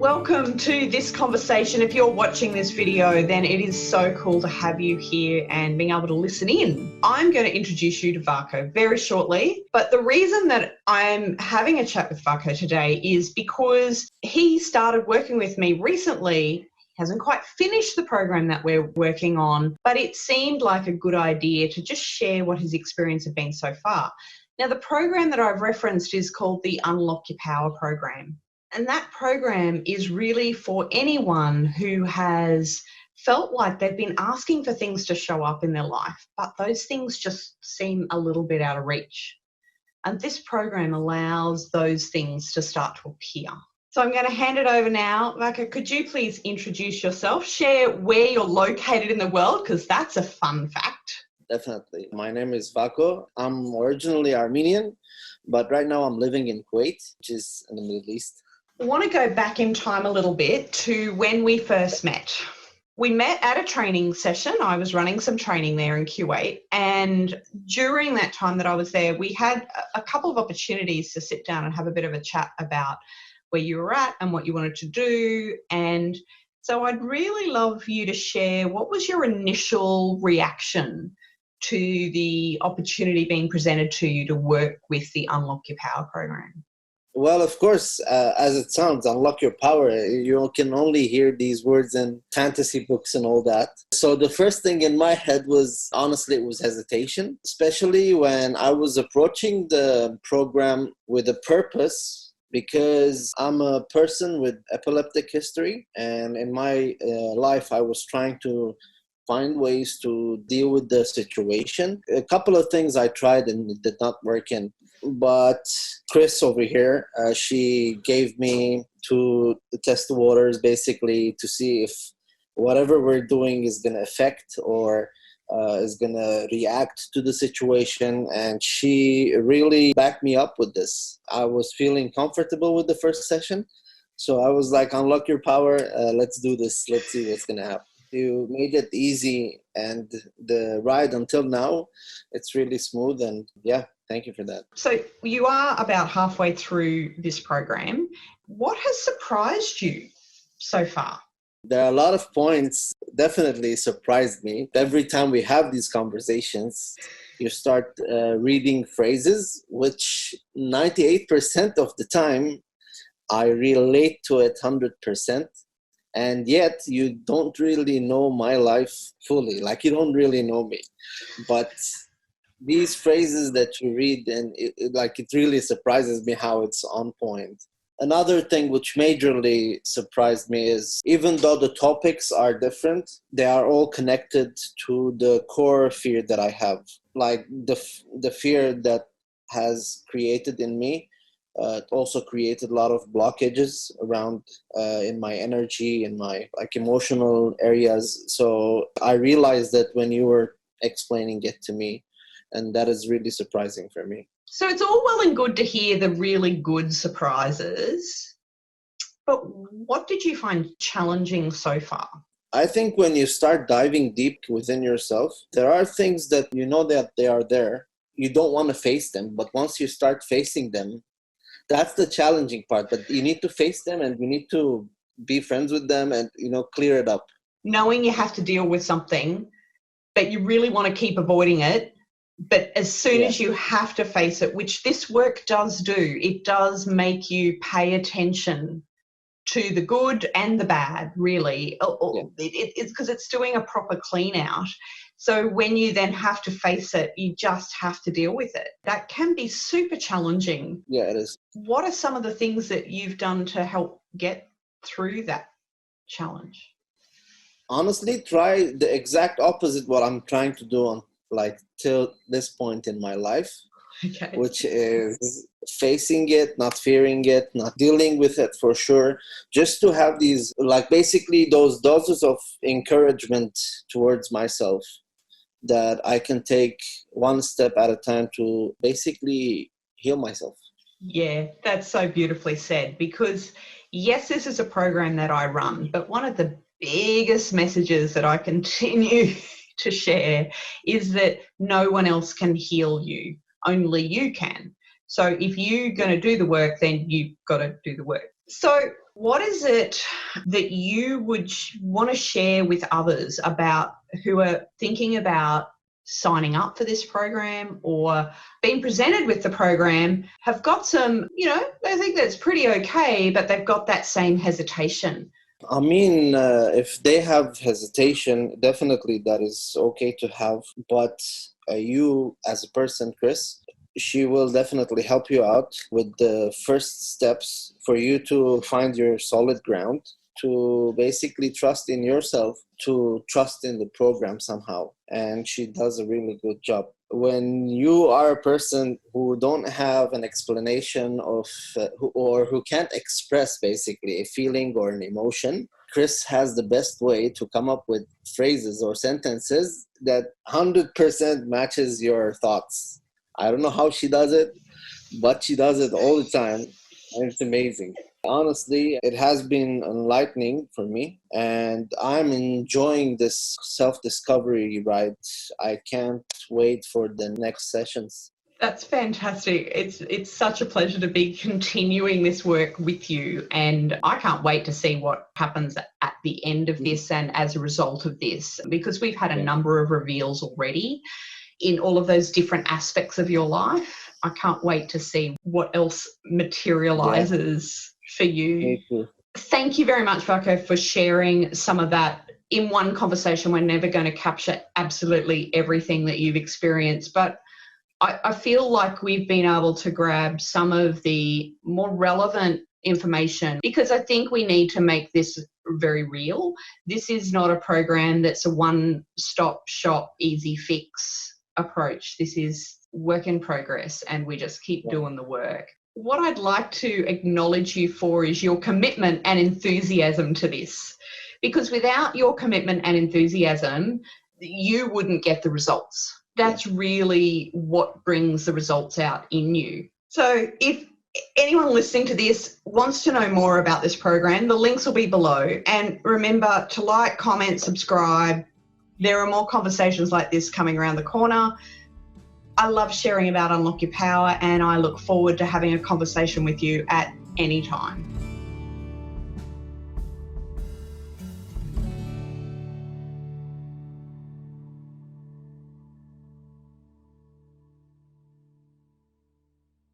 Welcome to this conversation. If you're watching this video, then it is so cool to have you here and being able to listen in. I'm going to introduce you to Vako very shortly, but the reason that I'm having a chat with Vako today is because he started working with me recently. Hasn't quite finished the program that we're working on, but it seemed like a good idea to just share what his experience had been so far. Now, the program that I've referenced is called the Unlock Your Power program. And that program is really for anyone who has felt like they've been asking for things to show up in their life, but those things just seem a little bit out of reach. And this program allows those things to start to appear. So I'm going to hand it over now. Vako, could you please introduce yourself, share where you're located in the world, because that's a fun fact. Definitely. My name is Vako. I'm originally Armenian, but right now I'm living in Kuwait, which is in the Middle East. I want to go back in time a little bit to when we first met. We met at a training session. I was running some training there in Kuwait, and during that time that I was there, we had a couple of opportunities to sit down and have a bit of a chat about where you were at and what you wanted to do. And so I'd really love you to share, what was your initial reaction to the opportunity being presented to you to work with the Unlock Your Power program? Well, of course, as it sounds, unlock your power. You can only hear these words in fantasy books and all that. So the first thing in my head was, honestly, it was hesitation, especially when I was approaching the program with a purpose, because I'm a person with epileptic history. And in my life, I was trying to find ways to deal with the situation. A couple of things I tried and it did not work but Chris over here, she gave me to test the waters, basically to see if whatever we're doing is going to affect or is going to react to the situation. And she really backed me up with this. I was feeling comfortable with the first session. So I was like, unlock your power. Let's do this. Let's see what's going to happen. You made it easy, and the ride until now, it's really smooth. And yeah, thank you for that. So you are about halfway through this program. What has surprised you so far? There are a lot of points definitely surprised me. Every time we have these conversations, you start reading phrases, which 98% of the time, I relate to it 100%. And yet you don't really know my life fully. Like, you don't really know me. But these phrases that you read, and it really surprises me how it's on point. Another thing which majorly surprised me is, even though the topics are different, they are all connected to the core fear that I have. Like the fear that has created in me. It also created a lot of blockages around in my energy, in my emotional areas. So I realized that when you were explaining it to me, and that is really surprising for me. So it's all well and good to hear the really good surprises, but what did you find challenging so far? I think when you start diving deep within yourself, there are things that you know that they are there. You don't want to face them, but once you start facing them, that's the challenging part. But you need to face them, and you need to be friends with them and, clear it up. Knowing you have to deal with something, but you really want to keep avoiding it. But as soon as you have to face it, which this work does do, it does make you pay attention to the good and the bad, really. It's because it's doing a proper clean out. So when you then have to face it, you just have to deal with it. That can be super challenging. Yeah, it is. What are some of the things that you've done to help get through that challenge? Honestly, try the exact opposite what I'm trying to do till this point in my life, which is facing it, not fearing it, not dealing with it for sure, just to have these, basically those doses of encouragement towards myself that I can take one step at a time to basically heal myself. Yeah, that's so beautifully said, because yes, this is a program that I run, but one of the biggest messages that I continue to share is that no one else can heal you, only you can. So if you're going to do the work, then you've got to do the work. So what is it that you would want to share with others about who are thinking about signing up for this program or being presented with the program, have got some, they think that's pretty okay, but they've got that same hesitation? I mean, if they have hesitation, definitely that is okay to have. But you as a person, Chris, she will definitely help you out with the first steps for you to find your solid ground, to basically trust in yourself, to trust in the program somehow. And she does a really good job. When you are a person who don't have an explanation of, or who can't express basically a feeling or an emotion, Chris has the best way to come up with phrases or sentences that 100% matches your thoughts. I don't know how she does it, but she does it all the time. And it's amazing. Honestly, it has been enlightening for me, and I'm enjoying this self-discovery ride. I can't wait for the next sessions. That's fantastic. It's such a pleasure to be continuing this work with you, and I can't wait to see what happens at the end of this and as a result of this, because we've had a number of reveals already in all of those different aspects of your life. I can't wait to see what else materializes for you. Me too. Thank you very much, Vako, for sharing some of that. In one conversation, we're never going to capture absolutely everything that you've experienced, but I feel like we've been able to grab some of the more relevant information, because I think we need to make this very real. This is not a program that's a one-stop shop, easy fix approach. This is work in progress, and we just keep doing the work. What I'd like to acknowledge you for is your commitment and enthusiasm to this, because without your commitment and enthusiasm, you wouldn't get the results. That's really what brings the results out in you. So if anyone listening to this wants to know more about this program, the links will be below. And remember to like, comment, subscribe. There are more conversations like this coming around the corner. I love sharing about Unlock Your Power, and I look forward to having a conversation with you at any time.